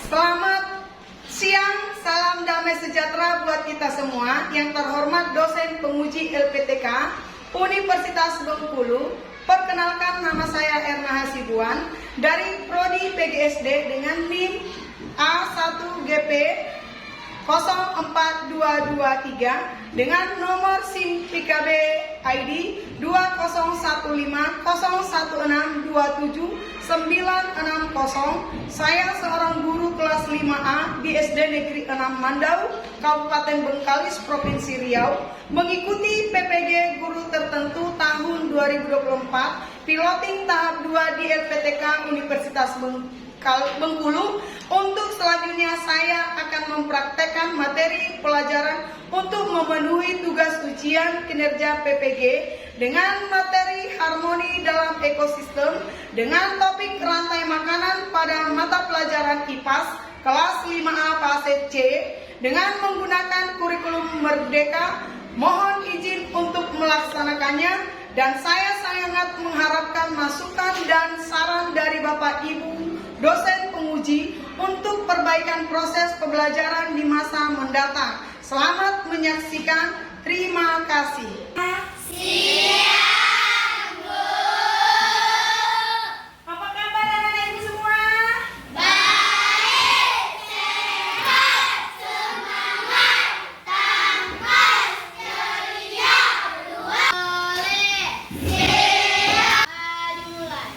Selamat siang, salam damai sejahtera buat kita semua. Yang terhormat dosen penguji LPTK Universitas Bengkulu. Perkenalkan, nama saya Erna Hasibuan dari Prodi PGSD dengan NIM A1GP 04223 dengan nomor SIM PKB ID 2011016960. Saya seorang guru kelas 5A di SD Negeri 6 Mandau, Kabupaten Bengkalis, Provinsi Riau, mengikuti PPG guru tertentu tahun 2024, piloting tahap 2 di LPTK Universitas Bengkulu. Untuk selanjutnya saya akan mempraktekkan materi pelajaran untuk memenuhi tugas ujian kinerja PPG dengan materi harmoni dalam ekosistem dengan topik rantai makanan pada mata pelajaran IPAS kelas 5A fase C dengan menggunakan kurikulum Merdeka. Mohon izin untuk melaksanakannya dan saya sangat mengharapkan masukan dan saran dari Bapak Ibu dosen penguji untuk perbaikan proses pembelajaran di masa mendatang. Selamat menyaksikan. Terima kasih. Siap, Bu. Apa kabar anak-anak ibu semua? Baik, sehat, semangat, tangkas, ceria, boleh, siap. Mulai.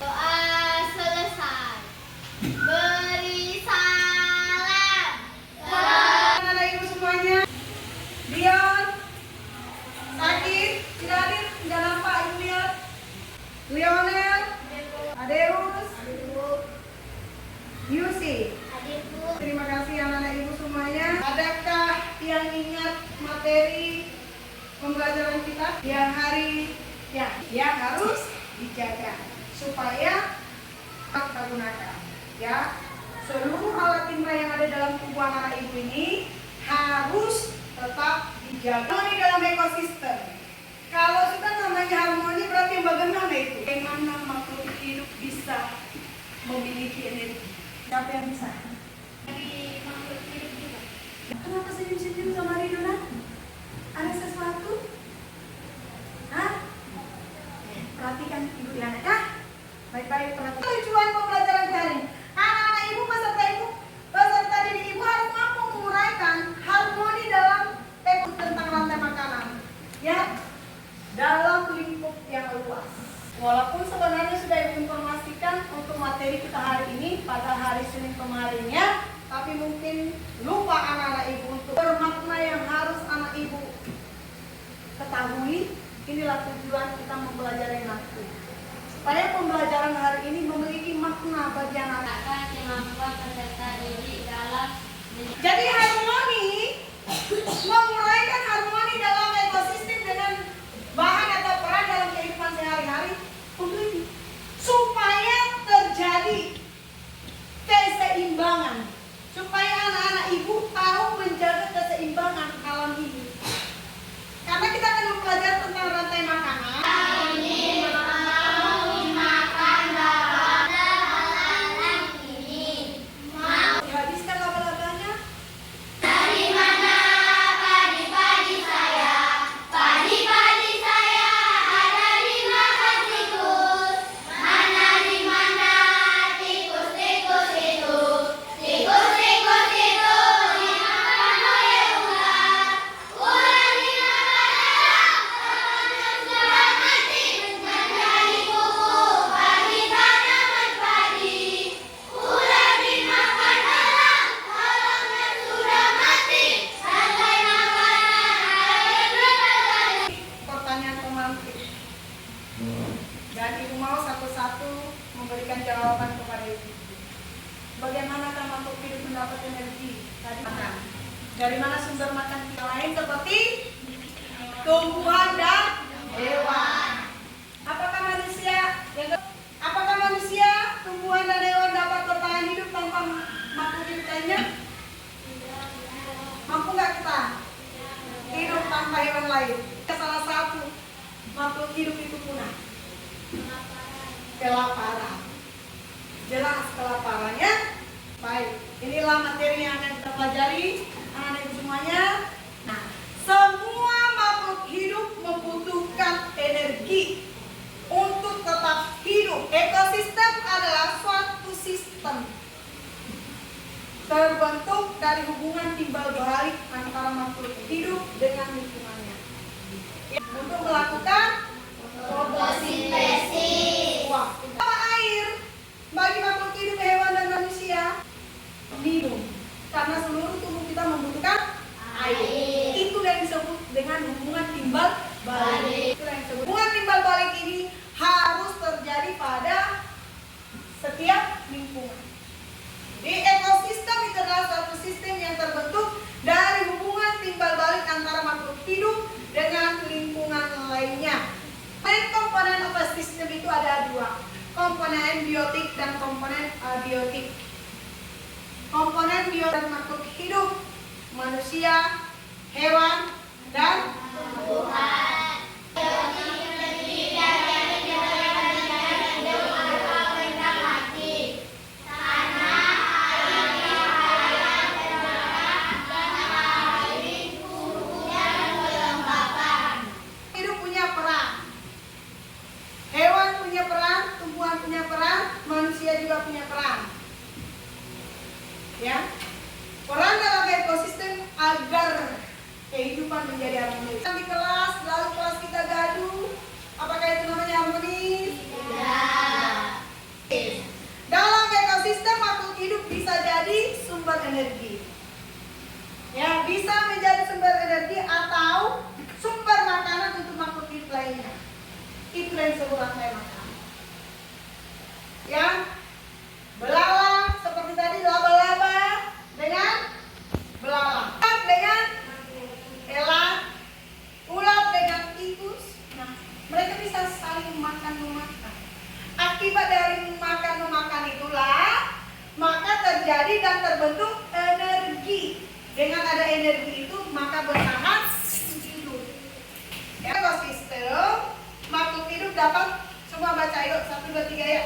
Doa selesai. Beri salam. Anak-anak ibu semuanya. Dion, Sakit, tidak hadir, tidak nampak ibu lihat. Lionel, Adeus, Yusi. Terima kasih anak-anak ibu semuanya. Adakah yang ingat materi pembelajaran kita yang hari yang harus dijaga supaya kita gunakan? Ya, seluruh alat timah yang ada dalam tubuh anak-anak ibu ini harus tetap dijaga di dalam ekosistem. Kalau sudah namanya harmoni berarti bagaimana itu? Bagaimana makhluk hidup bisa memiliki energi? Siapa yang bisa? Dari makhluk hidup juga. Kenapa senyum-senyum sama Ridona? Ada sesuatu? Hah? Perhatikan ibu di anak ya. Baik-baik perhatikan. Tujuan pembelajaran hari ini. Anak-anak ibu peserta didik ibu harus mampu menguraikan harmoni dalam tentang rantai makanan. Ya, dalam lingkup yang luas. Walaupun sebenarnya sudah diinformasikan untuk materi kita hari ini pada hari Senin kemarinnya, tapi mungkin lupa anak-anak ibu untuk bermakna yang harus anak ibu ketahui. Inilah tujuan kita mempelajari nanti, supaya pembelajaran hari ini memiliki makna bagi anak-anak. Kemampuan peserta didik dalam Jadi harmoni, menguraikan harmoni dalam ekosistem dengan bahan atau peran dalam kehidupan sehari-hari untuk ini, supaya terjadi keseimbangan, supaya anak-anak ibu tahu menjaga keseimbangan alam ini. Karena kita akan mempelajari tentang rantai makanan. Dihabiskan laba-labanya. Dari mana padi-padi saya? Padi-padi saya ada di makan tikus. Di mana tikus-tikus itu? Tikus-tikus itu dimakan oleh ular. Ular dimakan elang. Elang sudah mati menjadi kuku bagi tanaman padi. Ular dimakan elang. Elangnya sudah mati. Rantai makanan ada berbagai. Pertanyaan pemantik. Dan ibu mau satu-satu memberikan jawaban kepada ibu. Bagaimanakah makhluk hidup mendapat energi? Tadi makan. Dari mana sumber makan kita lain seperti tumbuhan dan hewan. Apakah manusia, tumbuhan dan hewan dapat bertahan hidup tanpa makhluk hidup lainnya? Mampu nggak kita hidup tanpa hewan lain? Salah satu makhluk hidup itu punah. Kelaparan. Jelas kelaparannya. Baik. itulah materi yang akan kita pelajari anak-anak ibu semuanya. Nah, semua makhluk hidup membutuhkan energi untuk tetap hidup. Ekosistem adalah suatu sistem terbentuk dari hubungan timbal balik antara makhluk hidup dengan lingkungannya untuk melakukan fotosintesis. Wah, apa air bagi makhluk hidup, hewan dan manusia? Minum, karena seluruh tubuh kita membutuhkan air. Itu yang disebut dengan hubungan timbal balik. Hubungan timbal balik ini harus terjadi pada setiap lingkungan. Di ekosistem itu adalah suatu sistem yang terbentuk dari hubungan timbal balik antara makhluk hidup dengan lingkungan lainnya. Komponen ekosistem itu ada dua, komponen biotik dan komponen abiotik. Komponen biotik makhluk hidup, manusia, hewan, dan tumbuhan. Hewan punya peran, tumbuhan punya peran, manusia juga punya peran. Ya, peran dalam ekosistem agar kehidupan menjadi harmonis. Di kelas, lalu kelas kita gaduh, apakah itu namanya harmonis? Tidak. Dalam ekosistem makhluk hidup bisa jadi sumber energi. Ya, bisa menjadi sumber energi atau sumber makanan untuk makhluk hidup lainnya. Itu yang disebut rantai makanan. Ya, belalang seperti tadi, laba-laba dengan belalang, dengan elang, ulat dengan tikus. Nah, mereka bisa saling makan-memakan. Akibat dari makan-memakan itulah maka terjadi dan terbentuk energi. Dengan ada energi itu maka bertahan hidup. Ekosistem makhluk hidup dapat, semua baca yuk, 1, 2, 3 ya.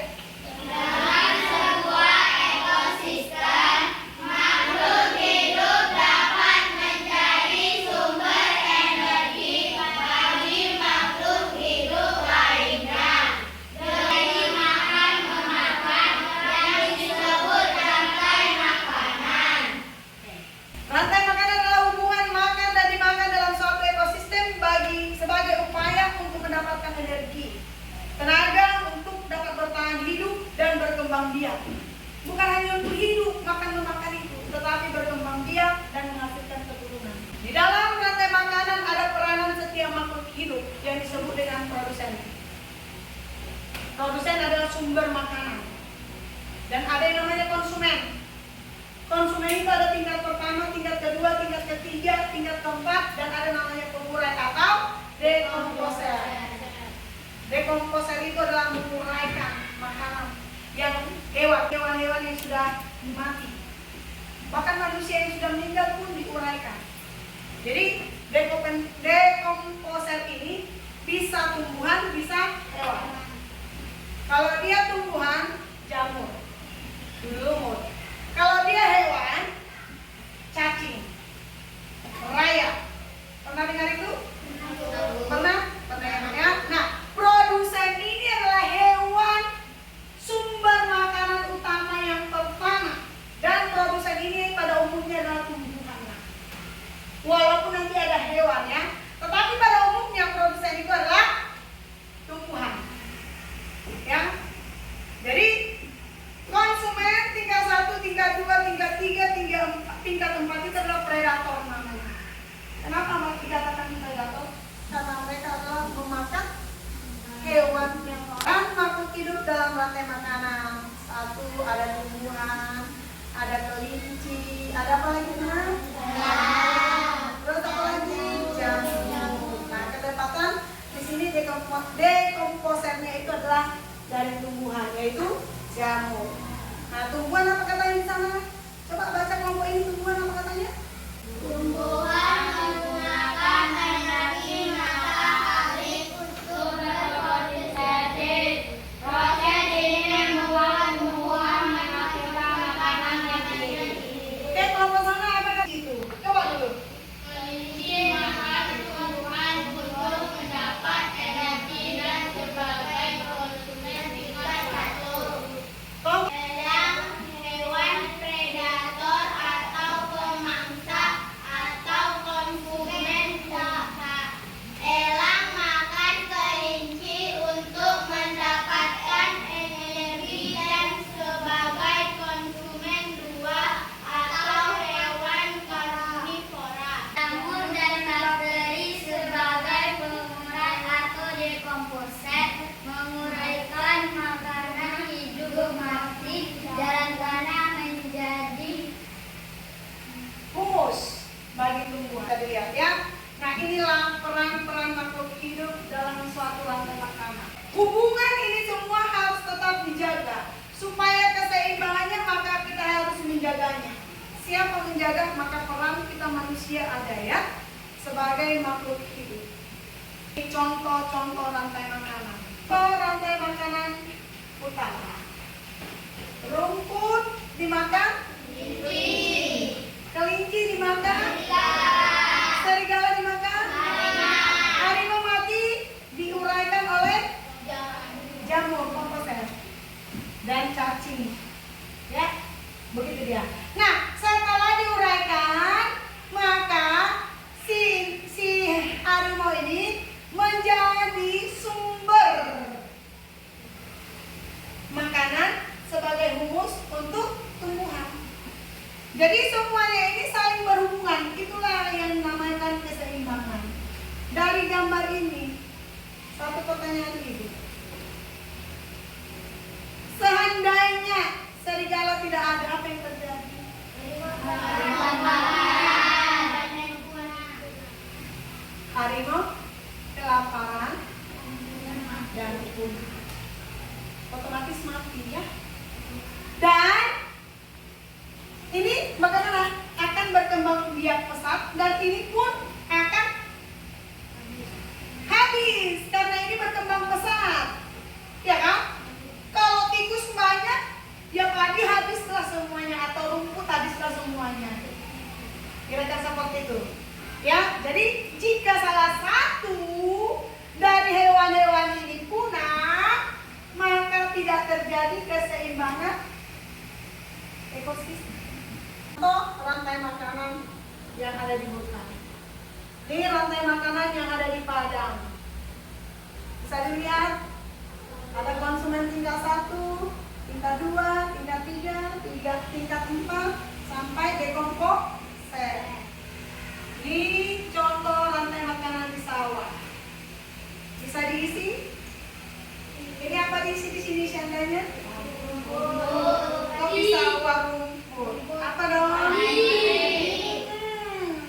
Dalam sebuah ekosistem, makhluk hidup dapat menjadi sumber energi bagi makhluk hidup lainnya. Dari makan memakan yang disebut rantai makanan. Rantai makanan adalah hubungan makan dan dimakan dalam suatu ekosistem sebagai upaya untuk mendapatkan energi, tenaga untuk dapat bertahan hidup dan berkembang biak. Bukan hanya untuk hidup, makan-memakan itu, tetapi berkembang biak dan menghasilkan keturunan. Di dalam rantai makanan ada peranan setiap makhluk hidup yang disebut dengan produsen. Produsen adalah sumber makanan. Dan ada yang namanya konsumen. Konsumen itu ada tingkat pertama, tingkat kedua, tingkat ketiga, tingkat keempat, dan ada namanya pengurai atau dekomposer. Dekomposer itu adalah menguraikan makanan yang hewan-hewan yang sudah mati. Bahkan manusia yang sudah meninggal pun diuraikan. Jadi dekomposer ini bisa tumbuhan, bisa hewan. Kalau dia tumbuhan, jamur, lumut. Kalau dia hewan, cacing, rayap. Pernah dengar itu? Pernah ya? Nah, produsen ini adalah hewan, sumber makanan utama yang pertama. Dan produsen ini pada umumnya adalah tumbuhan. Walaupun nanti ada hewan ya, tetapi pada umumnya produsen itu adalah tumbuhan. Ya. Jadi konsumen tingkat 1, tingkat 2, tingkat 3, tingkat 4 itu adalah predator namanya. Kenapa dikatakan predator? Karena mereka adalah memakan hewan yang lain. Makhluk hidup dalam rantai makanan. 1, ada tumbuhan, ada kelinci, ada apa lagi? Terus apa lagi? Jamur. Nah, ketepatan di sini dekomposernya itu adalah dari tumbuhan, yaitu jamur. Nah, tumbuhan apa katanya di sana? Coba baca kelompok ini, tumbuhan apa katanya? Tumbuhan menggunakan energi matahari untuk berfotosintesis. Proses ini membuat tumbuhan menghasilkan makanan siapa menjaga, maka peran kita manusia ada ya, sebagai makhluk hidup. Ini contoh-contoh rantai makanan. Rantai makanan utama. Rumput dimakan, kelinci dimakan, serigala dimakan, harimau mati diuraikan oleh jamur komposer dan cacing. Ya, begitu dia. Nah, setelah diuraikan, maka si harimau ini menjadi sumber makanan sebagai humus untuk tumbuhan. Jadi semuanya ini saling berhubungan. Itulah yang dinamakan keseimbangan. Dari gambar ini, satu pertanyaan ibu. Seandainya serigala tidak ada, apa yang terjadi? Harimau kelaparan dan punah. Otomatis mati ya. Dan ini bagaimana? Akan berkembang biak pesat dan ini pun akan habis karena ini berkembang pesat. Ya kan? Kalau tikus banyak, ya padi habislah semuanya atau rumput habislah semuanya. Kira-kira seperti itu. Ya, jadi jika salah satu dari hewan-hewan ini punah, maka tidak terjadi keseimbangan ekosistem. Contoh rantai makanan yang ada di hutan. Ini rantai makanan yang ada di padang. Bisa dilihat, ada konsumen tingkat 1, tingkat 2, tingkat 3, tingkat 4, sampai dekomposer. Ini contoh rantai makanan di sawah. Bisa diisi? Ini apa diisi di sini seandainya? Kopi sawah rumput. Apa dong?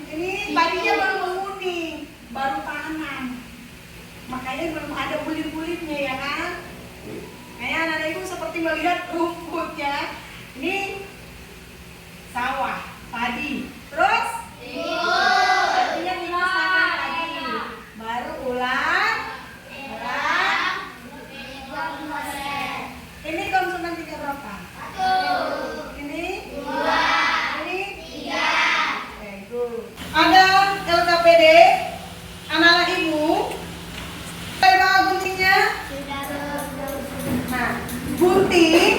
Ini padinya baru menguning, baru tanam. Makanya belum ada bulir-bulirnya ya kan? Kayak anak ibu seperti melihat rumputnya. Ini sawah, padi. Terus? Artinya dimasakkan lagi. Baru ulang. Ini konsumen tingkat berapa? 1. Ini 2. Ini 3. Oke, good. Ada LKPD, anak-anak ibu. Coba guntingnya. Nah, gunting.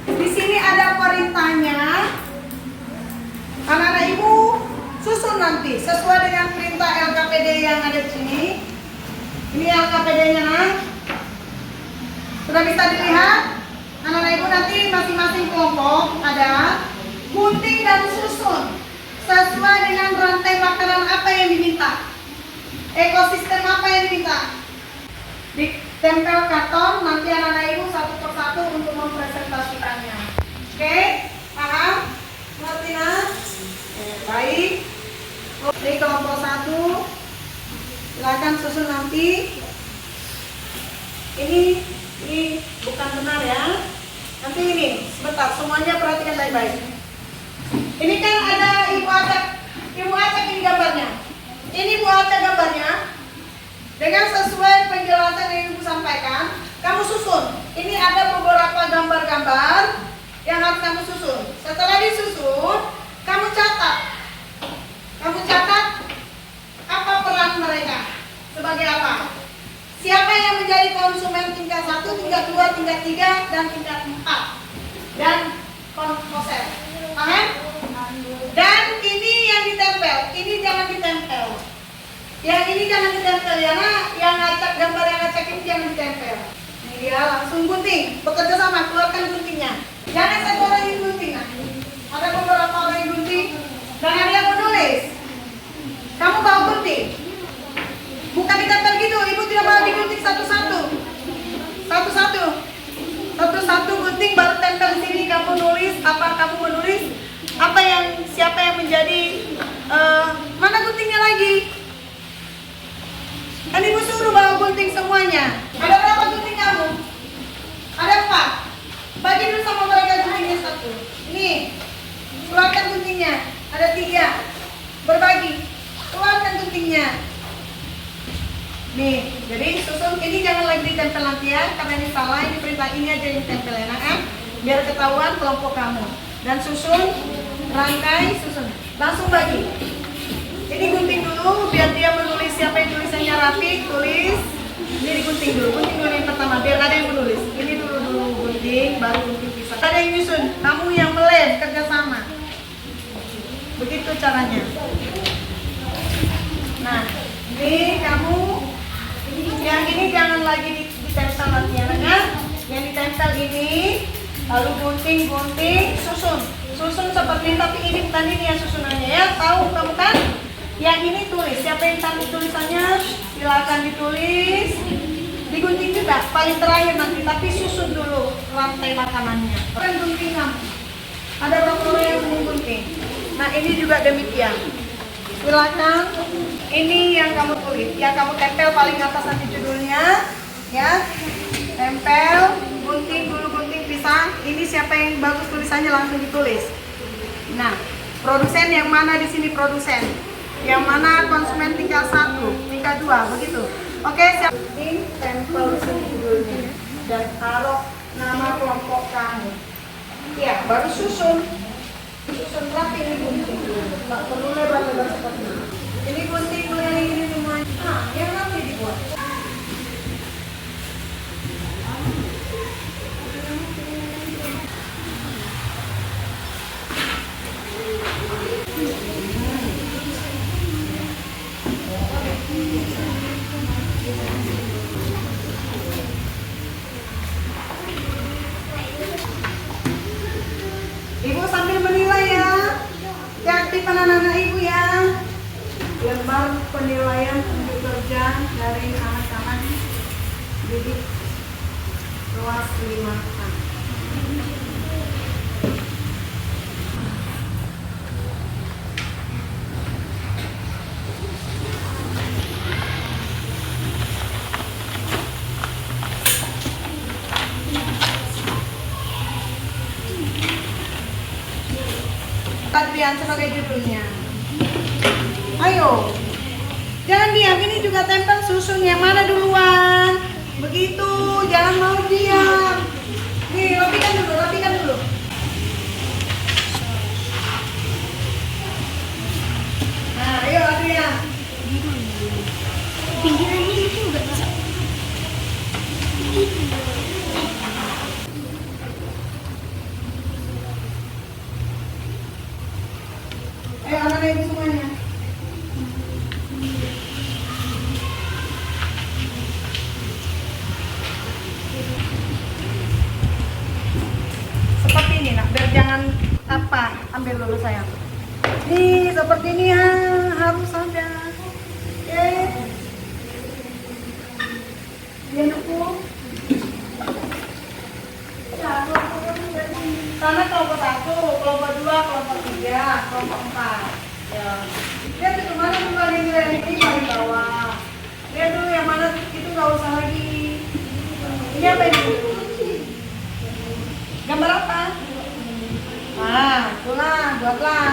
Di sini ada perintahnya. Anak-anak ibu susun nanti sesuai dengan perintah LKPD yang ada di sini. Ini LKPD-nya, nah. Sudah bisa dilihat? Anak-anak ibu nanti masing-masing kelompok ada gunting dan susun sesuai dengan rantai makanan apa yang diminta, ekosistem apa yang diminta. Ditempel karton, nanti anak-anak ibu satu persatu untuk mempresentasikannya. Oke? Paham? Ngerti nah? Baik. Di kelompok 1 silakan susun nanti. Ini bukan benar ya. Nanti ini sebentar, semuanya perhatikan baik-baik. Ini kan ada Ibu Acak ini gambarnya. Ini Ibu Acak gambarnya. Dengan sesuai penjelasan yang Ibu sampaikan, kamu susun. Ini ada beberapa gambar-gambar yang harus kamu susun. Setelah disusun, kamu catat. Kamu catat apa peran mereka, sebagai apa? Siapa yang menjadi konsumen tingkat 1, tingkat 2, tingkat 3, dan tingkat 4 dan komposer. Paham? Dan ini yang ditempel, ini jangan ditempel. Yang ini jangan ditempel ya, nah, yang acak, gambar yang acak ini jangan ditempel. Ini dia langsung gunting, bekerja sama, keluarkan guntingnya. Jangan satu orang yang gunting, nah. Ada beberapa orang yang gunting dan ada yang menulis. Kamu bawa gunting, bukan ditempel gitu. Ibu tidak mau digunting satu-satu, satu-satu gunting baru tempel di sini. Kamu nulis apa? Kamu menulis apa yang siapa yang menjadi mana guntingnya lagi? Kan ibu suruh bawa gunting semuanya. Ada berapa gunting kamu? Ada 4. Bagi dulu sama mereka guntingnya 1. Ini keluarkan gunting Ada 3. Berbagi. Keluarkan guntingnya. Nih, jadi susun ini jangan lagi ditempel nanti ya, karena ini salah. Ini perintah ini aja yang tempel enak biar ketahuan kelompok kamu. Dan susun, rangkai, susun. Langsung bagi. Ini gunting dulu biar dia menulis siapa yang tulisannya rapi, tulis. Ini digunting dulu yang pertama biar ada yang menulis. Ini dulu gunting, baru gunting pisah. Ada yang nyusun, kamu yang melem kerjasama. Begitu caranya. Nah, ini kamu yang ini jangan lagi ditempel nanti ya, yang ditempel ini lalu gunting, susun seperti ini, tapi ini bukan ini ya susunannya ya, tahu kamu kan? Yang ini tulis, siapa yang tahu tulisannya silakan ditulis, digunting juga paling terakhir nanti, tapi susun dulu rantai makanannya. Kan gunting kamu, ada berapa orang yang menggunting? Nah ini juga demikian. Silakan, ini yang kamu tulis, yang kamu tempel paling atas nanti judulnya, ya, tempel, gunting dulu, gunting pisang. Ini siapa yang bagus tulisannya langsung ditulis. Nah, produsen yang mana di sini produsen, yang mana konsumen tingkat 1, tingkat 2, begitu. Oke, siap. Ini tempel di sini judulnya dan taruh nama kelompok kamu. Ya, baru susun rapi ini gunting dulu, nggak perlu lebar-lebar seperti ini. Ini gunting dulu yang ini semuanya. Nah, yang nanti dibuat. Ibu sambil menilai ya, aktifkan anak-anak ibu ya. Lembar penilaian untuk kerja dari anak-anak didik kelas 5A. Adrian sebagai judulnya. Ayo, jangan diam, ini juga tempel susun yang mana duluan. Begitu, jangan mau diam. Nih, rapikan dulu. Nah, ayo Adrian. Pinggirannya itu enggak bisa. Ayo anak-anak ibu semuanya. Seperti ini nak, biar jangan ambil dulu sayang. Nih seperti ini ya, harus ada. Oke. Dia dukung. Karena kelompok 1, kelompok 2, kelompok 3, kelompok 4. Ya. Lihat itu mana dulu yang ini paling bawah. Lihat dulu yang mana itu nggak usah lagi. Ini apa ini? Gambar apa? Nah, itulah, buatlah.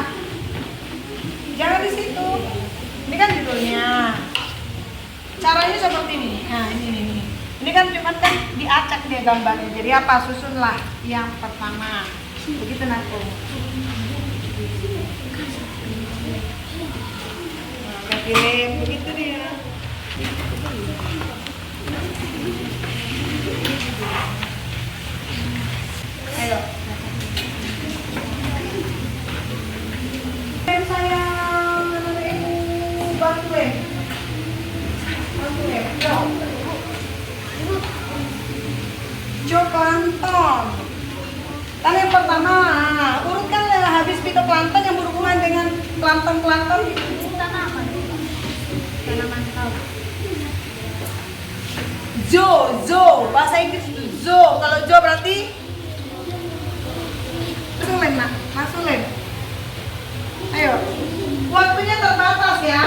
Jangan di situ. Ini kan judulnya. Caranya seperti ini. Nah, ini. Ini kan cuma kan diacak dia gambarnya. Jadi apa? Susunlah yang pertama. Begitu nanti. Nah, kirim begitu dia. Ayo. Sayang, bantuin. Jo plankton. Kan yang pertama, urutkan habis fitoplankton yang berhubungan dengan plankton itu tanaman. Tanaman tahu. Zo, bahasa Inggris itu zo. Kalau zo berarti masuk lem. Ayo, waktunya terbatas ya.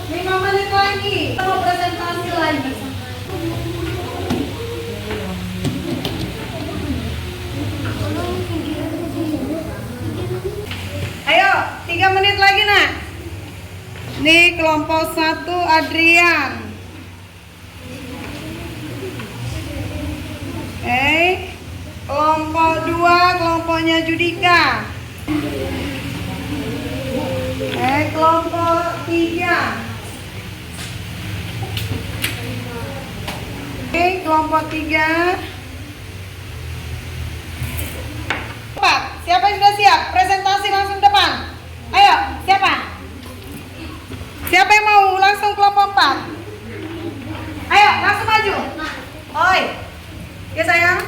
5 menit lagi, kita mau presentasi lagi. Nih kelompok 1 Adrian. Kelompok 2 kelompoknya Judika. Kelompok 3. Kelompok 3. 4. Siapa yang sudah siap? Presentasi langsung depan. Ayo, siapa? Siapa yang mau langsung kelompok 4? Ayo, langsung maju. Oi. Ya sayang.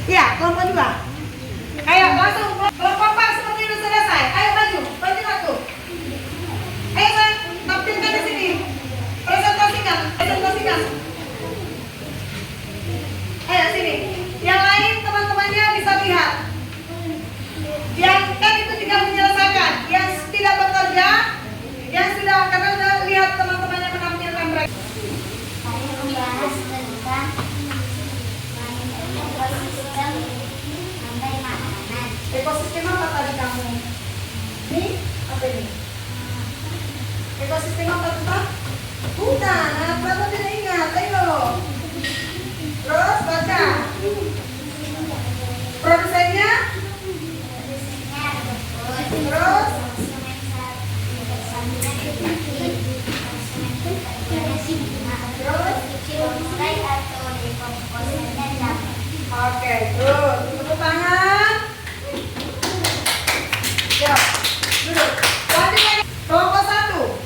Ya, kelompok 2. Ayo, langsung kelompok 4 seperti itu selesai. Ayo maju, maju aku. Ayo sayang, tampilkan di sini. Presentasikan. Ayo sini. Yang lain teman-temannya bisa lihat. Yang kan itu juga menyelesaikan. Yang tidak bekerja, yang sudah karena sudah lihat teman-temannya menampilkan mereka. Kami membahas tentang ekosistem rantai makanan. Ekosistem apa tadi kamu? Ini apa ini? Ekosistem apa tuh? Bukan, apa tidak ingat? Ayo. Terus baca. Produsennya? Terus? Oke, terus tepuk tangan. Ya, duduk. Lanjut lagi. Kelompok 1.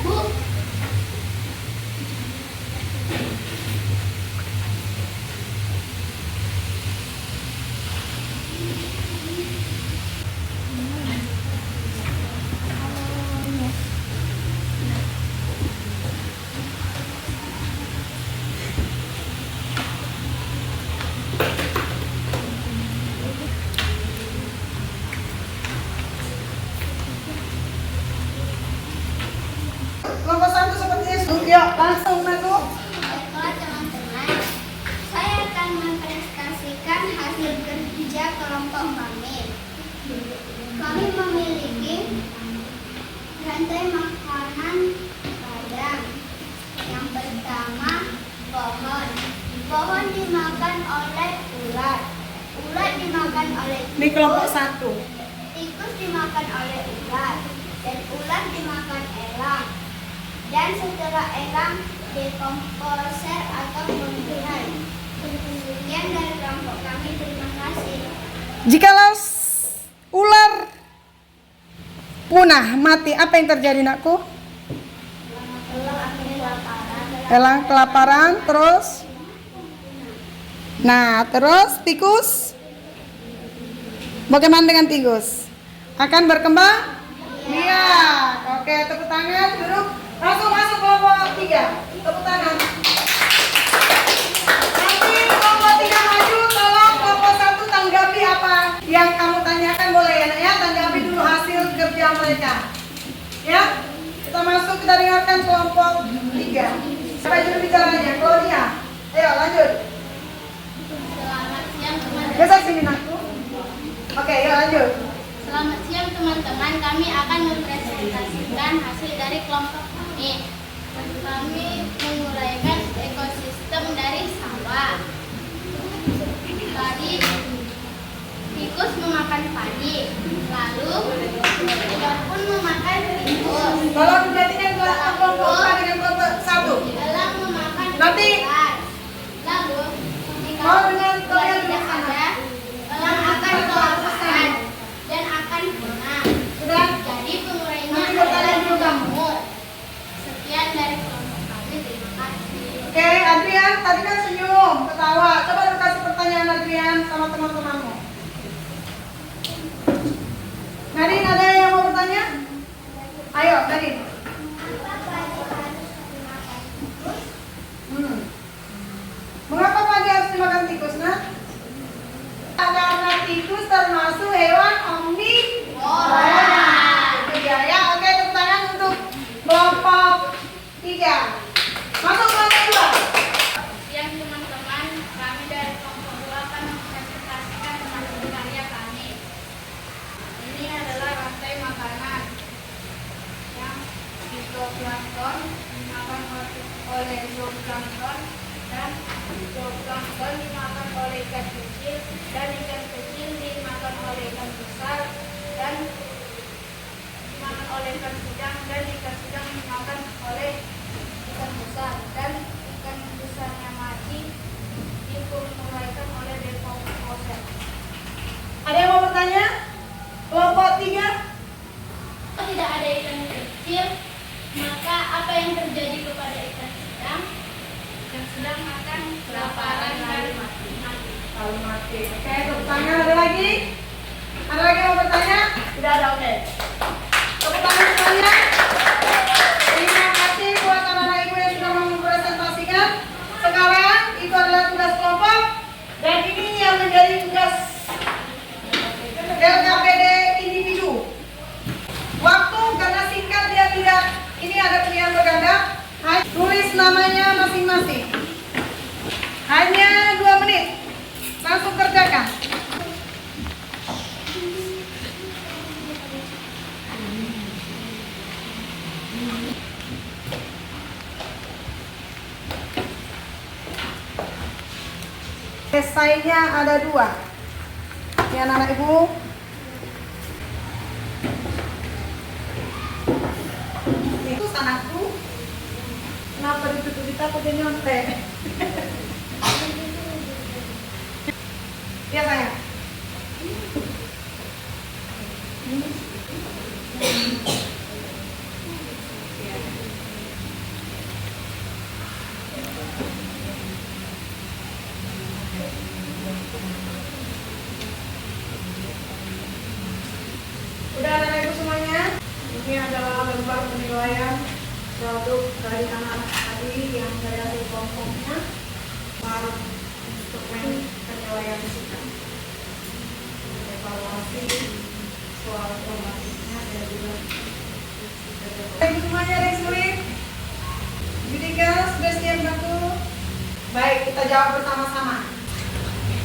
Bu, Kelompok 1 seperti itu. Yuk, langsung masuk. baiklah teman-teman, saya akan mempresentasikan hasil kerja kelompok kami. Kami memiliki rantai makanan padang. Yang pertama, pohon. Pohon dimakan oleh ulat. Ulat dimakan oleh Ini kelompok 1. tikus dimakan oleh ulat. Dan ulat dimakan elang. Dan setelah elang dekomposer atau pembunuhan. Sekian dari kelompok kami, terima kasih. Jikalau ular punah, mati, apa yang terjadi nakku? Elang kelaparan, terus? Nah, terus tikus? Bagaimana dengan tikus? Akan berkembang? Iya. Oke, tepuk tangan, duduk. Langsung masuk kelompok 3. Tepuk tangan. Nanti kelompok 3 maju, tolong kelompok 1 tanggapi apa yang kamu tanyakan, boleh ya nak ya? Tanggapi dulu hasil kerja mereka. Ya, kita masuk, kita dengarkan kelompok 3. Siapa juru bicaranya? Claudia. Ayo lanjut. Selamat siang teman-teman. Besok sini nakku. Oke, yuk lanjut. Selamat siang teman-teman. Kami akan mempresentasikan hasil dari kelompok kami. Kami menguraikan ekosistem dari sawah. Tadi tikus memakan padi, lalu ular pun memakan tikus. Tolong diperhatikan kelompok 4 dengan kelompok 1. Elang memakan Nanti. ular. Lalu ketika Mau dengan ular kalian tidak bersama. ada, elang akan kelaparan dan akan punah. Sudah? Jadi penguraiannya Nanti bertanya dulu kamu. jamur. Sekian dari kelompok kami. Terima kasih. Oke, Adrian, tadi kan senyum, ketawa. Coba lu kasih pertanyaan Adrian sama teman-temanmu. Nadine, ada yang mau bertanya? Ayo, Nadine. Mengapa padi harus dimakan tikus, Nak? Karena tikus termasuk hewan omnivora. Itu dia ya. Oke, tepuk tangan untuk kelompok 3. Masuk kelompok 2. Siang teman-teman, kami dari kelompok 2 akan mempresentasikan ikan dimakan oleh ikan kecil, dan ikan kecil dimakan oleh ikan besar, dan dimakan oleh ikan sedang, dan ikan sedang dimakan oleh ikan besar, dan ikan besarnya mati dikumpulkan oleh dekomposer. Ada yang mau bertanya? Kelompok 3. Tidak ada ikan kecil, maka apa yang terjadi kepada ikan sedang? Ikan sedang makan kelaparan lalu mati. Lalu mati. Oke, tepuk tangan. Ada lagi? Ada lagi yang mau bertanya? Tidak ada, oke. Tepuk tangan semuanya. Terima kasih buat anak-anak ibu yang sudah mempresentasikan. Sekarang itu adalah tugas kelompok dan ini yang menjadi tugas LKPD individu. Waktu karena singkat dia tidak, ini ada pilihan berganda. Tulis namanya masing-masing. Hanya 2 menit. Langsung kerjakan. Esainya ada 2. Ya anak-anak ibu. Itu anakku. Kenapa ditutup kita pakai nyontek? Ya sayang. Udah anak ibu semuanya. Ini adalah lembar penilaian produk dari anak-anak tadi yang dari hasil kelompoknya. Baru instrumen penilaian sikap. Evaluasi soal formatifnya dan juga. Ibu semuanya ada yang sulit? Judika sudah siap bantu? Baik, kita jawab bersama-sama.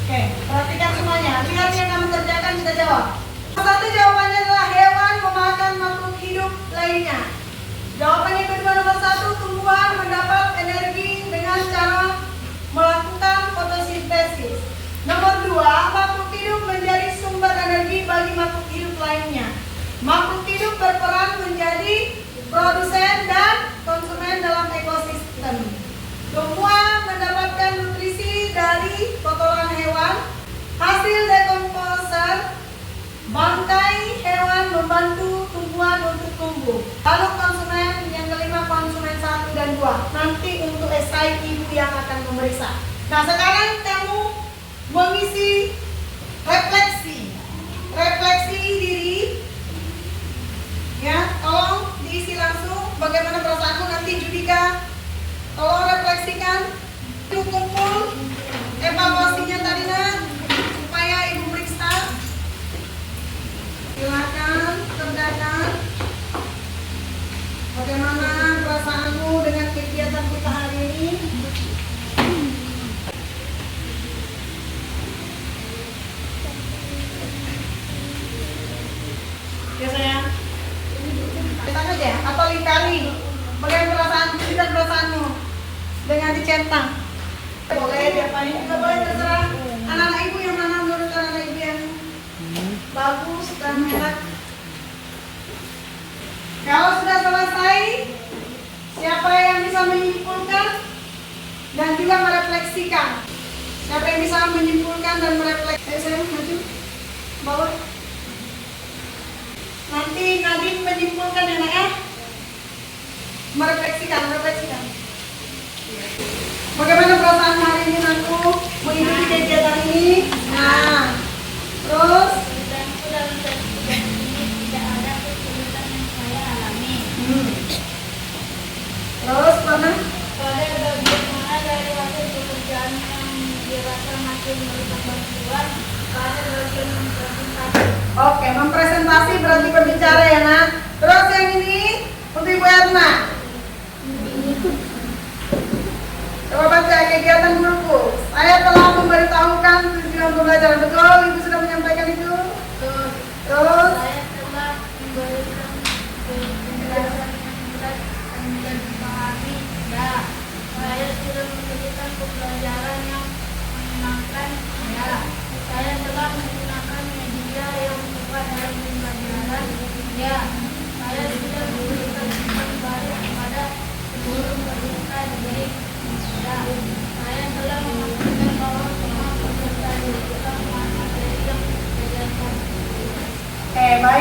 Oke, perhatikan semuanya. Lihat yang kamu kerjakan, kita jawab. Satu jawabannya adalah hewan memakan makhluk hidup lainnya. Jawabannya kedua nomor 1, tumbuhan mendapat energi dengan cara melakukan fotosintesis. Nomor 2, makhluk hidup menjadi sumber energi bagi makhluk hidup lainnya. Makhluk hidup berperan menjadi produsen dan konsumen dalam ekosistem. Tumbuhan mendapatkan nutrisi dari kotoran hewan. Hasil dekomposer, bangkai hewan membantu tumbuhan untuk tumbuh. Lalu konsumen yang kelima, konsumen 1 dan 2. Nanti untuk esai ibu yang akan memeriksa. Nah sekarang kamu mengisi refleksi diri. Ya, tolong diisi langsung. Bagaimana perasaanmu nanti Judika? Tolong refleksikan. Itu kumpul evaluasinya tadi nak, supaya ibu periksa. Silakan kerjakan. Bagaimana perasaanmu dengan kegiatan kita hari ini? Ya sayang. Cetak aja atau lingkari. Bagaimana perasaanmu? Tidak perasaanmu dengan dicetak. Boleh diapain juga boleh, terserah. Anak-anak ibu yang mana menurut anak ibu yang bagus dan enak. Kalau sudah selesai, siapa yang bisa menyimpulkan dan juga merefleksikan? Siapa yang bisa menyimpulkan dan merefleksikan? Saya maju, bawah. Nanti Nadine menyimpulkan ya nak ya. Merefleksikan. Bagaimana perasaan hari ini aku mengikuti kegiatan ini? Nah, terus Dalam kegiatan ini tidak ada kesulitan yang saya alami. Terus mana? Pada bagian mana dari hasil pekerjaan yang dirasa masih memerlukan bantuan, pada bagian mempresentasi. Oke, mempresentasi berarti berbicara ya nak. Terus yang ini untuk Ibu Erna. Coba baca kegiatan guruku. Saya telah memberitahukan tujuan pembelajaran. Betul, Ibu sudah menyampaikan itu. Terus Saya telah memberikan penjelasan yang jelas dan mudah dipahami. Ya, saya sudah memberikan pembelajaran yang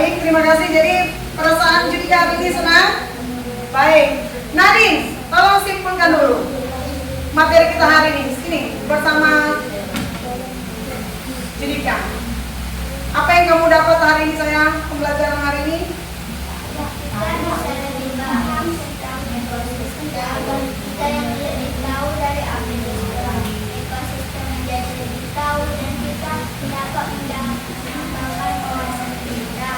Baik, terima kasih. Jadi perasaan Judika hari ini senang? Baik. Nadine, tolong simpulkan dulu materi kita hari ini. Sini bersama Judika. Apa yang kamu dapat hari ini sayang? Pembelajaran hari ini? Kita bisa lebih paham tentang ekosistem agar kita yang lebih tahu dari ekosistem menjadi lebih tahu dan kita dapat mendapatkan wawasan kita.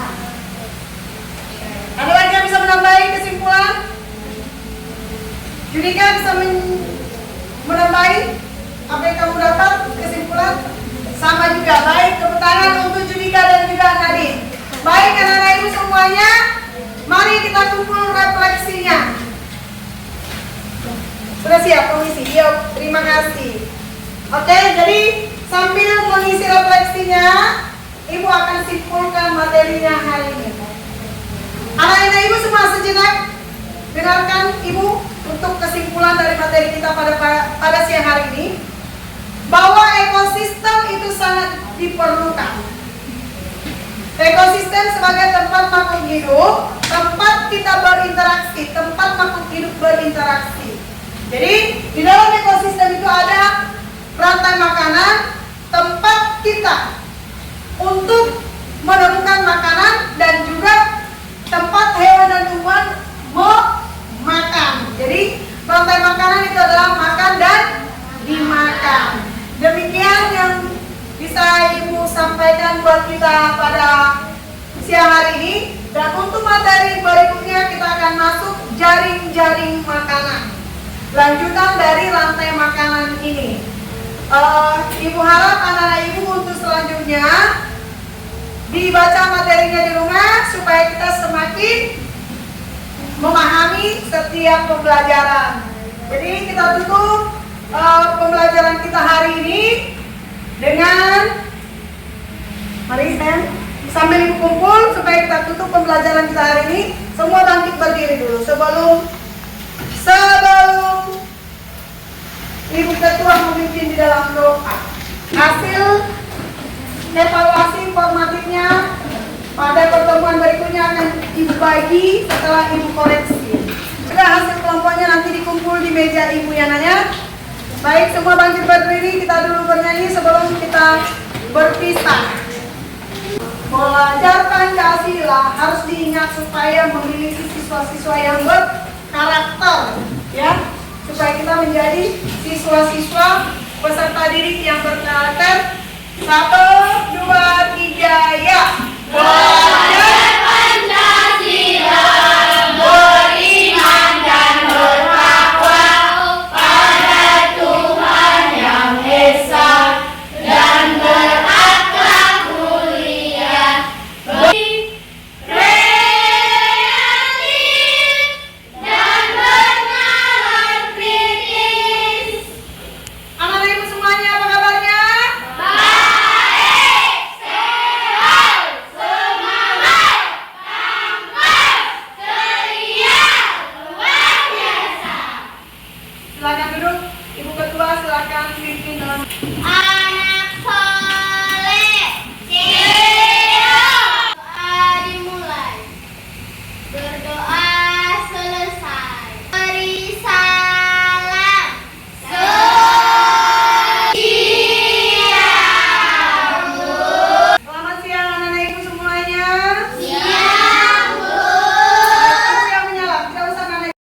Ada lagi yang bisa menambahi kesimpulan? Judika bisa menambahi apa yang kamu dapat kesimpulan? Sama juga. Baik, tepuk tangan untuk Judika dan juga Nadine. Baik anak-anak ibu semuanya, mari kita kumpul refleksinya. Sudah siap komisi? Yuk, terima kasih. Oke, jadi sambil mengisi refleksinya, ibu akan simpulkan materinya hari ini. Anak-anak ibu semua sejenak dengarkan ibu untuk kesimpulan dari materi kita pada siang hari ini, bahwa ekosistem itu sangat diperlukan. Ekosistem sebagai tempat makhluk hidup, tempat kita berinteraksi, tempat makhluk hidup berinteraksi. Jadi di dalam ekosistem itu ada rantai makanan, tempat kita untuk menemukan makanan, dan juga tempat hewan dan tumbuhan memakan. Jadi rantai makanan itu adalah makan dan dimakan. Demikian yang bisa ibu sampaikan buat kita pada siang hari ini. Dan untuk materi berikutnya kita akan masuk jaring-jaring makanan, lanjutan dari rantai makanan ini. Ibu harap anak-anak ibu untuk selanjutnya dibaca materinya di rumah supaya kita semakin memahami setiap pembelajaran. Jadi kita tutup pembelajaran kita hari ini dengan, mari sambil ibu kumpul supaya kita tutup pembelajaran kita hari ini. Semua bangkit berdiri dulu sebelum ibu ketua memimpin di dalam doa. Hasil evaluasi formatifnya pada pertemuan berikutnya akan ibu bagi setelah ibu koreksi. Sudah hasil kelompoknya nanti dikumpul di meja ibu ya Nanya. Baik, semua bangkit berdiri, kita dulu bernyanyi sebelum kita berpisah. Belajar Pancasila harus diingat supaya memiliki siswa-siswa yang berkarakter, ya, supaya kita menjadi siswa-siswa peserta didik yang berkarakter. 1,